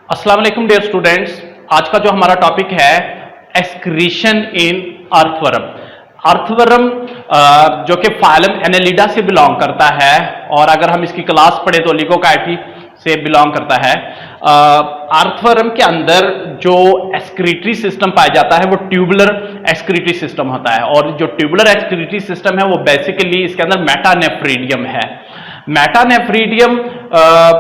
अस्सलाम वालेकुम dear students. आज का जो हमारा टॉपिक है एक्सक्रीशन इन अर्थवर्म। अर्थवर्म जो कि फाइलम एनेलिडा से बिलोंग करता है और अगर हम इसकी क्लास पढ़े तो लिगोकाइटी से बिलोंग करता है। अर्थवर्म के अंदर जो एक्सक्रीटरी सिस्टम पाया जाता है वो ट्यूबुलर एक्सक्रीटरी सिस्टम होता है और जो ट्यूबुलर एक्सक्रीटरी सिस्टम है वो बेसिकली इसके अंदर मेटानेफ्रीडियम है। मेटानेफ्रीडियम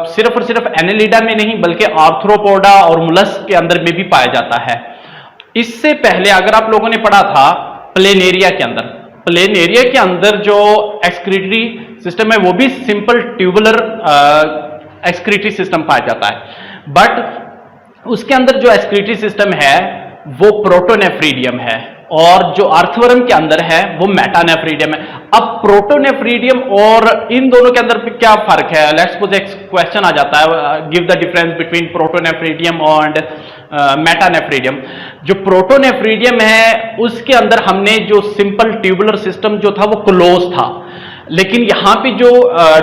सिर्फ और सिर्फ एनेलिडा में नहीं बल्कि आर्थ्रोपोडा और मुलस्क के अंदर में भी पाया जाता है। इससे पहले अगर आप लोगों ने पढ़ा था प्लेनेरिया के अंदर जो एक्सक्रीटरी सिस्टम है वो भी सिंपल ट्यूबुलर एक्सक्रीटरी सिस्टम पाया जाता है, बट उसके अंदर जो एक्सक्रीटरी सिस्टम है वो प्रोटोनेफ्रीडियम है और जो अर्थवर्म के अंदर है वो मेटानेफ्रीडियम है। अब प्रोटोनेफ्रीडियम और इन दोनों के अंदर क्या फर्क है? लेट्स सपोज एक क्वेश्चन आ जाता है, give the difference between protonephridium and metanephridium. जो प्रोटोनेफ्रीडियम है उसके अंदर हमने जो सिंपल ट्यूबुलर सिस्टम जो था वो क्लोज था, लेकिन यहां पे जो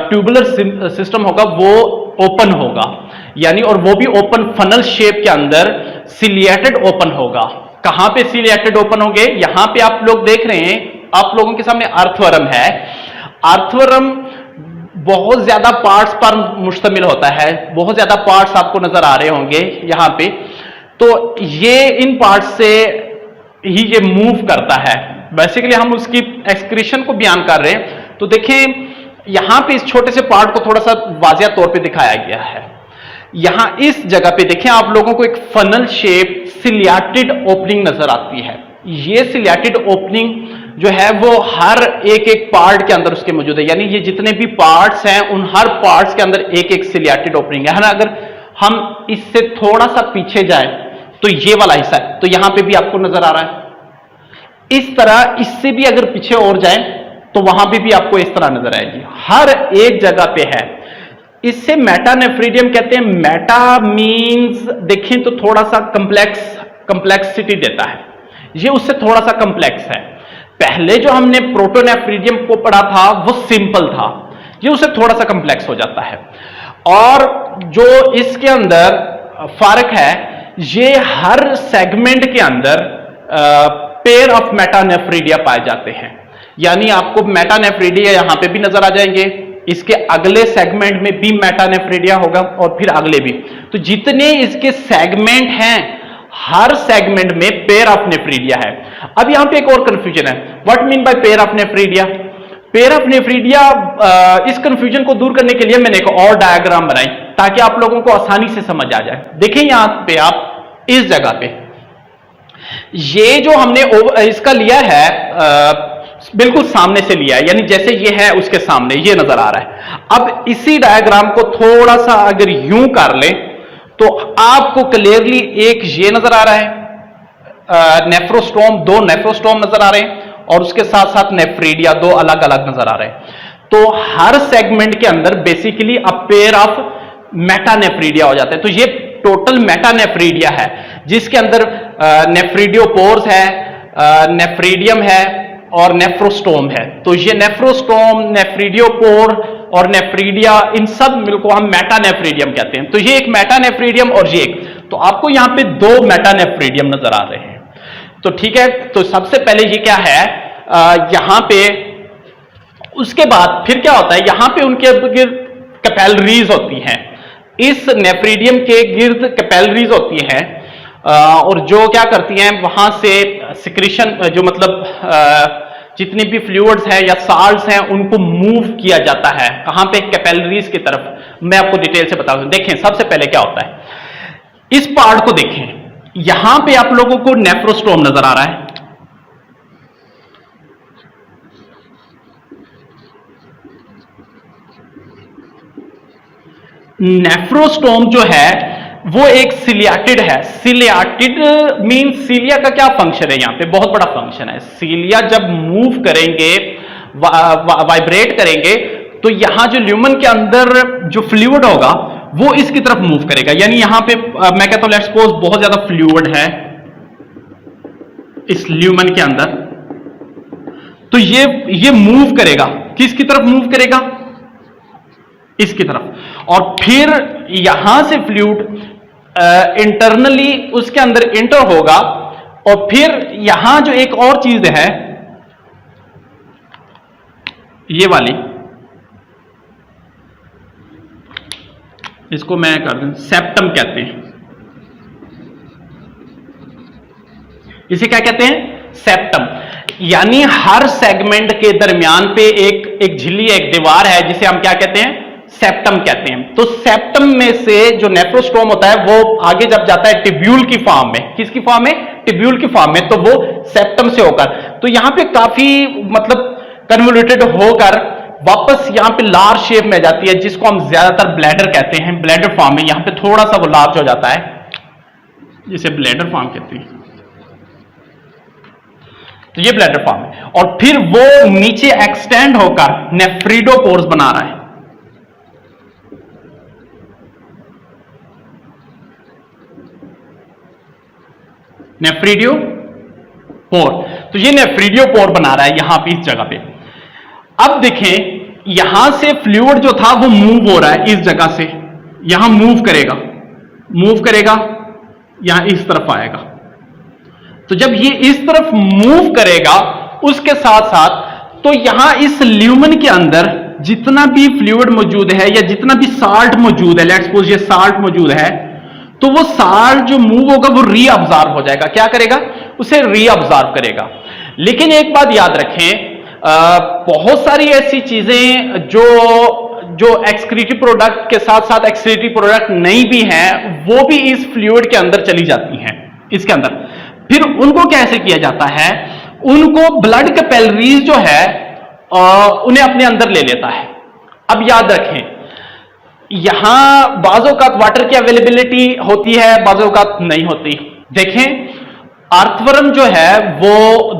ट्यूबुलर सिस्टम होगा वो ओपन होगा, यानी और वो भी ओपन फनल शेप के अंदर सिलिएटेड ओपन होगा। कहां पे सिलिएटेड ओपन होंगे? यहां पे आप लोग देख रहे हैं, आप लोगों के सामने अर्थवर्म है। अर्थवर्म बहुत ज्यादा पार्ट्स पर मुश्तमिल होता है, बहुत ज्यादा पार्ट्स आपको नजर आ रहे होंगे यहां पे। तो ये इन पार्ट्स से ही ये मूव करता है। बेसिकली हम उसकी एक्सक्रीशन को बयान कर रहे हैं। तो देखें यहां पे इस छोटे से पार्ट को थोड़ा सा वाजिया तौर पे दिखाया गया है। यहां इस जगह पे देखें आप लोगों को एक फनल शेप सिलिएटेड ओपनिंग नजर आती है। ये सिलिएटेड ओपनिंग जो है वो हर एक एक पार्ट के अंदर उसके मौजूद है, यानी ये जितने भी पार्ट्स हैं उन हर पार्ट्स के अंदर एक एक सिलिएटेड ओपनिंग है ना। अगर हम इससे थोड़ा सा पीछे जाएं तो ये वाला हिस्सा है, तो यहां पे भी आपको नजर आ रहा है। इस तरह इससे भी अगर पीछे और जाएं तो वहां पे भी आपको इस तरह नजर आएगी, हर एक जगह पे है। इससे मेटानेफ्रीडियम कहते हैं। मेटा मींस देखें तो थोड़ा सा कंप्लेक्सिटी देता है, ये उससे थोड़ा सा कंप्लेक्स है। पहले जो हमने प्रोटोनेफ्रीडियम को पढ़ा था वो सिंपल था, ये उससे थोड़ा सा कंप्लेक्स हो जाता है। और जो इसके अंदर फर्क है, ये हर सेगमेंट के अंदर पेयर ऑफ मेटानेफ्रीडिया पाए जाते हैं, यानी आपको मेटानेफ्रीडिया यहां पे भी नजर आ जाएंगे, इसके अगले सेगमेंट में भी मेटानेफ्रीडिया होगा और फिर अगले भी। तो जितने इसके सेगमेंट हैं हर सेगमेंट में पेयर ऑफ नेफ्रीडिया है। अब यहां पे एक और कंफ्यूजन है, what mean by pair of nephridia? Pair of nephridia, इस कंफ्यूजन को दूर करने के लिए मैंने एक और डायग्राम बनाई ताकि आप लोगों को आसानी से समझ आ जाए। देखें यहां पे आप इस जगह पे ये जो हमने इसका लिया है बिल्कुल सामने से लिया है, यानी जैसे ये है उसके सामने ये नजर आ रहा है। अब इसी डायग्राम को थोड़ा सा अगर यूं कर ले तो आपको क्लियरली एक ये नजर आ रहा है नेफ्रोस्टोम, दो नेफ्रोस्टोम नजर आ रहे हैं और उसके साथ साथ नेफ्रीडिया दो अलग अलग नजर आ रहे हैं। तो हर सेगमेंट के अंदर basically a pair of metanephridia हो जाते हैं। तो ये टोटल मेटानेफ्रीडिया है जिसके अंदर नेफ्रीडियोपोर्स है, नेफ्रीडियम है और नेफ्रोस्टोम है। तो ये नेफ्रोस्टोम, नेफ्रीडियोपोर और नेफ्रीडिया, इन सब मिलकर हम मेटानेफ्रीडियम कहते हैं। तो ये एक मेटानेफ्रीडियम और ये एक, तो आपको यहां पे दो मेटानेफ्रीडियम नजर आ रहे हैं। तो ठीक है, तो सबसे पहले ये क्या है यहां पे, उसके बाद फिर क्या होता है, यहां पे उनके गिर्द कैपिलरीज होती हैं। इस नेफ्रीडियम के गिर्द कैपिलरीज होती हैं और जो क्या करती हैं वहां से सिक्रीशन, जो मतलब जितनी भी फ्लूइड्स हैं या साल्ट्स हैं उनको मूव किया जाता है। कहां पे? कैपिलरीज की तरफ। मैं आपको डिटेल से बता दूं। देखें सबसे पहले क्या होता है, इस पार्ट को देखें, यहां पे आप लोगों को नेफ्रोस्टोम नजर आ रहा है। नेफ्रोस्टोम जो है वो एक सिलिएटेड है। सिलिएटेड मीन सीलिया का क्या फंक्शन है? यहां पे बहुत बड़ा फंक्शन है। सीलिया जब मूव करेंगे, वाइब्रेट करेंगे, तो यहां जो ल्यूमन के अंदर जो फ्लूइड होगा वो इसकी तरफ मूव करेगा। यानी यहां पे मैं कहता हूं लेट्स सपोज बहुत ज्यादा फ्लूइड है इस ल्यूमन के अंदर, तो ये मूव करेगा, किसकी तरफ मूव करेगा? इसकी तरफ। और फिर यहां से फ्लूइड इंटरनली उसके अंदर इंटर होगा, और फिर यहां जो एक और चीज है ये वाली, इसको मैं कर दूं, सेप्टम कहते हैं। इसे क्या कहते हैं? सेप्टम। यानी हर सेगमेंट के दरमियान पे एक झिल्ली, एक दीवार है जिसे हम क्या कहते हैं? सेप्टम कहते हैं। तो सेप्टम में से जो नेफ्रोस्टोम होता है वो आगे जब जाता है टिब्यूल की फॉर्म में, किसकी फॉर्म में? टिब्यूल की फॉर्म में, तो वो सेप्टम से होकर, तो यहां पे काफी मतलब कन्वोल्यूटेड होकर वापस यहां पे लार्ज शेप में जाती है, जिसको हम ज्यादातर ब्लैडर कहते हैं। ब्लैडर फॉर्म में यहां पे थोड़ा सा वो लार्ज हो जाता है, जिसे ब्लैडर फॉर्म कहते हैं। तो ये ब्लैडर फॉर्म है, और फिर वो नीचे एक्सटेंड होकर नेफ्रीडोपोर्स बना रहा है। नेफ्रीडियोपोर, तो ये नेफ्रीडियोपोर बना रहा है यहां पे, इस जगह पे। अब देखें, यहां से फ्लूइड जो था वो मूव हो रहा है इस जगह से, यहां मूव करेगा, यहां इस तरफ आएगा। तो जब ये इस तरफ मूव करेगा, उसके साथ साथ तो यहां इस ल्यूमन के अंदर जितना भी फ्लूइड मौजूद है या जितना भी साल्ट मौजूद है, लेट्स सपोज ये साल्ट मौजूद है, तो वो साल्ट जो मूव होगा वो रीअब्जॉर्ब हो जाएगा। क्या करेगा? उसे रीअब्जॉर्ब करेगा। लेकिन एक बात याद रखें, बहुत सारी ऐसी चीजें जो एक्सक्रीटिव प्रोडक्ट के साथ साथ एक्सक्रीटिव प्रोडक्ट नहीं भी हैं, वो भी इस फ्लूइड के अंदर चली जाती हैं, इसके अंदर। फिर उनको कैसे किया जाता है? उनको ब्लड कैपिलरीज जो है उन्हें अपने अंदर ले लेता है। अब याद रखें, यहां बाज़-औक़ात वाटर की अवेलेबिलिटी होती है, बाज़-औक़ात नहीं होती। देखें, अर्थवर्म जो है वो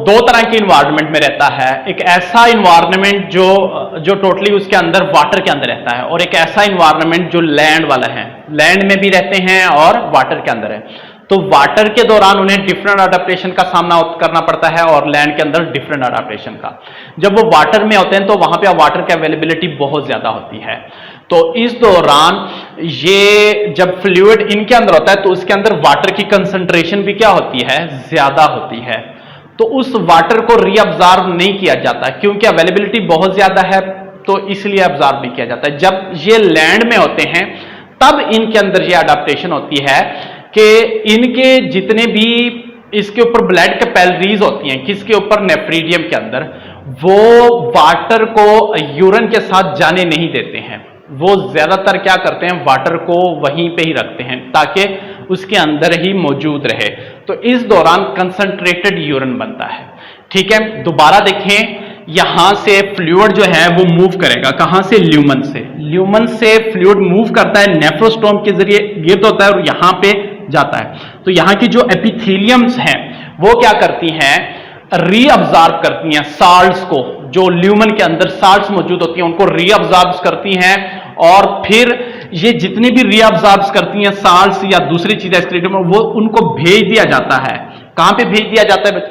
दो तरह के इन्वायरमेंट में रहता है। एक ऐसा इन्वायरमेंट जो टोटली उसके अंदर वाटर के अंदर रहता है, और एक ऐसा इन्वायरमेंट जो लैंड वाला है, लैंड में भी रहते हैं और वाटर के अंदर है। तो वाटर के दौरान उन्हें डिफरेंट अडेप्टेशन का सामना करना पड़ता है, और लैंड के अंदर डिफरेंट अडेप्टेशन का। जब वो वाटर में होते हैं तो वहां पे वाटर की अवेलेबिलिटी बहुत ज्यादा होती है। तो इस दौरान ये जब फ्लूइड इनके अंदर होता है तो उसके अंदर वाटर की कंसंट्रेशन भी क्या होती है? ज्यादा होती है। तो उस वाटर को रीअब्जॉर्ब नहीं किया जाता, क्योंकि अवेलेबिलिटी बहुत ज्यादा है, तो इसलिए अब्जॉर्ब नहीं किया जाता। जब ये लैंड में होते हैं तब इनके अंदर ये अडेप्टेशन होती है कि इनके जितने भी इसके ऊपर ब्लड कैपिलरीज होती हैं, किसके ऊपर? नेफ्रीडियम के अंदर, वो वाटर को यूरिन के साथ जाने नहीं देते हैं। वो ज्यादातर क्या करते हैं? वाटर को वहीं पे ही रखते हैं ताकि उसके अंदर ही मौजूद रहे। तो इस दौरान कंसंट्रेटेड यूरिन बनता है। ठीक है, दोबारा देखें, यहां से फ्लूइड जो है वो मूव करेगा, कहां से? ल्यूमन से। ल्यूमन से फ्लूइड मूव करता है, नेफ्रोस्टोम के जरिए गिरता होता है और यहां पे जाता है। तो यहां की जो एपिथेलियम्स हैं वो क्या करती हैं? रीअब्जॉर्ब करती हैं साल्ट्स को, जो ल्यूमन के अंदर साल्ट्स मौजूद होती हैं उनको रीअब्जॉर्ब करती हैं, और फिर ये जितने भी रीअब्जॉर्ब करती हैं साल्ट्स या दूसरी चीजें एक्सक्रीटिव में, वो उनको भेज दिया जाता है। कहां पे भेज दिया जाता है?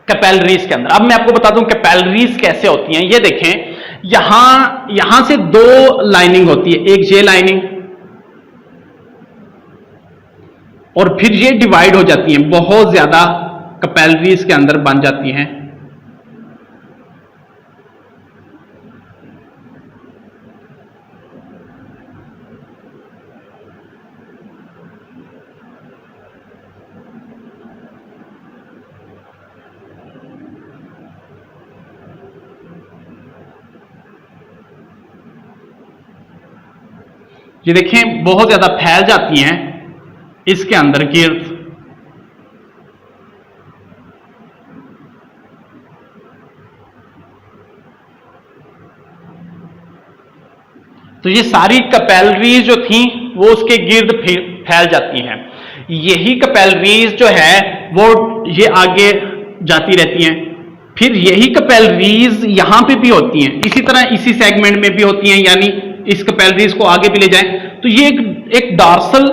कैपिलरीज के अंदर। अब मैं आपको बता दूं कैपिलरीज कैसे होती हैं। ये देखें, यहां से दो लाइनिंग होती है, एक ये लाइनिंग, और फिर ये डिवाइड हो जाती हैं, बहुत ज्यादा कैपिलरीज के अंदर बन जाती हैं। ये देखें, बहुत ज्यादा फैल जाती हैं इसके अंदर गिर्द। तो ये सारी कैपिलरीज जो थी वो उसके गिर्द फैल जाती हैं। यही कैपिलरीज जो है वो ये आगे जाती रहती हैं, फिर यही कैपिलरीज यहां पे भी होती हैं, इसी तरह इसी सेगमेंट में भी होती हैं, यानी इस कैपिलरीज को आगे भी ले जाएं तो ये एक डार्सल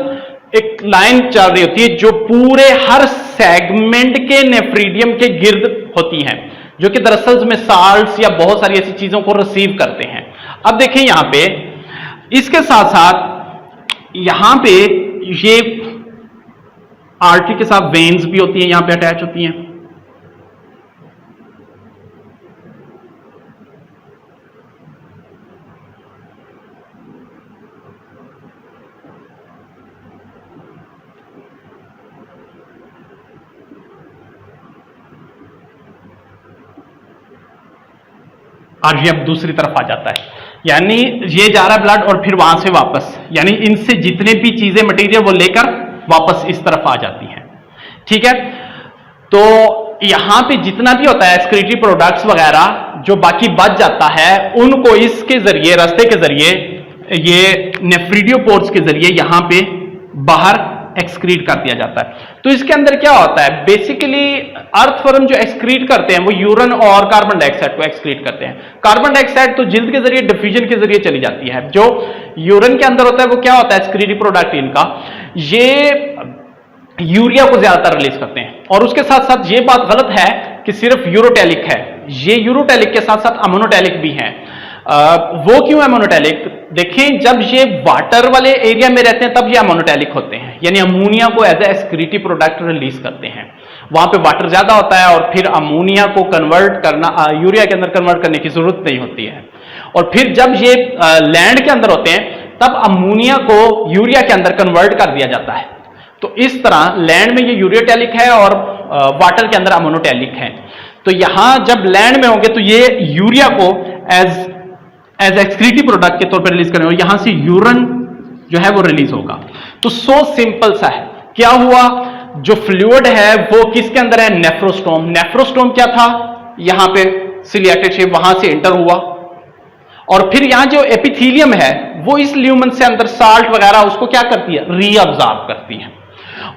एक लाइन चल रही होती है जो पूरे हर सेगमेंट के नेफ्रीडियम के गिर्द होती हैं, जो कि दरअसल में साल्ट्स या बहुत सारी ऐसी चीजों को रिसीव करते हैं। अब देखें यहां पे इसके साथ साथ यहां पे ये आर्टरी के साथ वेन्स भी होती हैं, यहां पे अटैच होती हैं। और ये अब दूसरी तरफ आ जाता है, यानी ये जा रहा है ब्लड और फिर वहां से वापस, यानी इनसे जितने भी चीजें मटेरियल वो लेकर वापस इस तरफ आ जाती हैं। ठीक है, तो यहां पे जितना भी होता है एक्सक्रीटरी प्रोडक्ट्स वगैरह जो बाकी बच जाता है, उनको इसके जरिए, रास्ते के जरिए, ये नेफ्रिडियोपोर्स के जरिए यहां पे बाहर एक्सक्रीट कर दिया जाता है। तो इसके अंदर क्या होता है, बेसिकली अर्थवर्म जो एक्सक्रीट करते हैं वो यूरिन और कार्बन डाइऑक्साइड को एक्सक्रीट करते हैं। कार्बन डाइऑक्साइड तो जिल्द के जरिए, डिफ्यूजन के जरिए चली जाती है। जो यूरिन के अंदर होता है वो क्या होता है, एक्सक्रीटरी प्रोडक्ट इनका, ये यूरिया को ज्यादातर रिलीज करते हैं। और उसके साथ साथ ये बात गलत है कि सिर्फ यूरोटैलिक है, ये यूरोटैलिक के साथ साथ अमोनोटैलिक भी है। वो क्यों अमोनोटैलिक? देखें, जब ये वाटर वाले एरिया में रहते हैं तब ये अमोनोटैलिक होते हैं, यानी अमोनिया को as a excretory product release करते हैं। वहां पे वाटर ज्यादा होता है और फिर अमोनिया को कन्वर्ट करना, यूरिया के अंदर कन्वर्ट करने की जरूरत नहीं होती है। और फिर जब ये लैंड के अंदर होते हैं तब अमोनिया को यूरिया के अंदर कन्वर्ट कर दिया जाता है। तो इस तरह लैंड में ये यूरियोटैलिक है और वाटर के अंदर अमोनोटैलिक है। तो यहां जब लैंड में होंगे तो ये यूरिया को एज एक्सक्रीटरी प्रोडक्ट के तौर पर रिलीज करेंगे और यहां से यूरिन जो है वो रिलीज होगा। तो सो सिंपल सा है। क्या हुआ, जो फ्लूइड है वो किसके अंदर है, नेफ्रोस्टोम। नेफ्रोस्टोम क्या था, यहां पे सिलिएटेड शेप, वहां से एंटर हुआ और फिर यहां जो एपिथेलियम है वो इस ल्यूमन से अंदर साल्ट वगैरह उसको क्या करती है, रीअब्जॉर्ब करती है।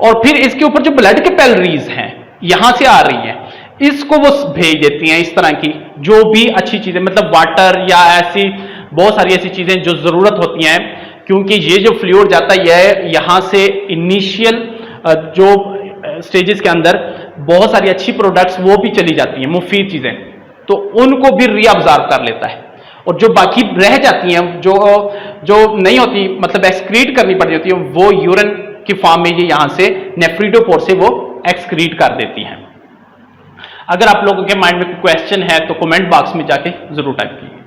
और फिर इसके ऊपर जो ब्लड कैपिलरीज हैं यहां से आ रही है, इसको वो भेज देती हैं इस तरह की जो भी अच्छी चीजें, मतलब वाटर या ऐसी बहुत सारी ऐसी चीजें जो जरूरत होती हैं, क्योंकि ये जो फ्लूइड जाता है यहां से इनिशियल जो स्टेजेस के अंदर बहुत सारी अच्छी प्रोडक्ट्स वो भी चली जाती हैं, मुफीद चीजें, तो उनको भी रीअब्जॉर्ब कर लेता है। और जो बाकी रह जाती हैं, जो नहीं होती, मतलब एक्सक्रीट करनी पड़ जाती है, वो यूरिन की फॉर्म में ये यहां से नेफ्रिडोपोर से वो एक्सक्रीट कर देती हैं। अगर आप लोगों के माइंड में कोई क्वेश्चन है तो कमेंट बॉक्स में जाके जरूर टाइप कीजिए।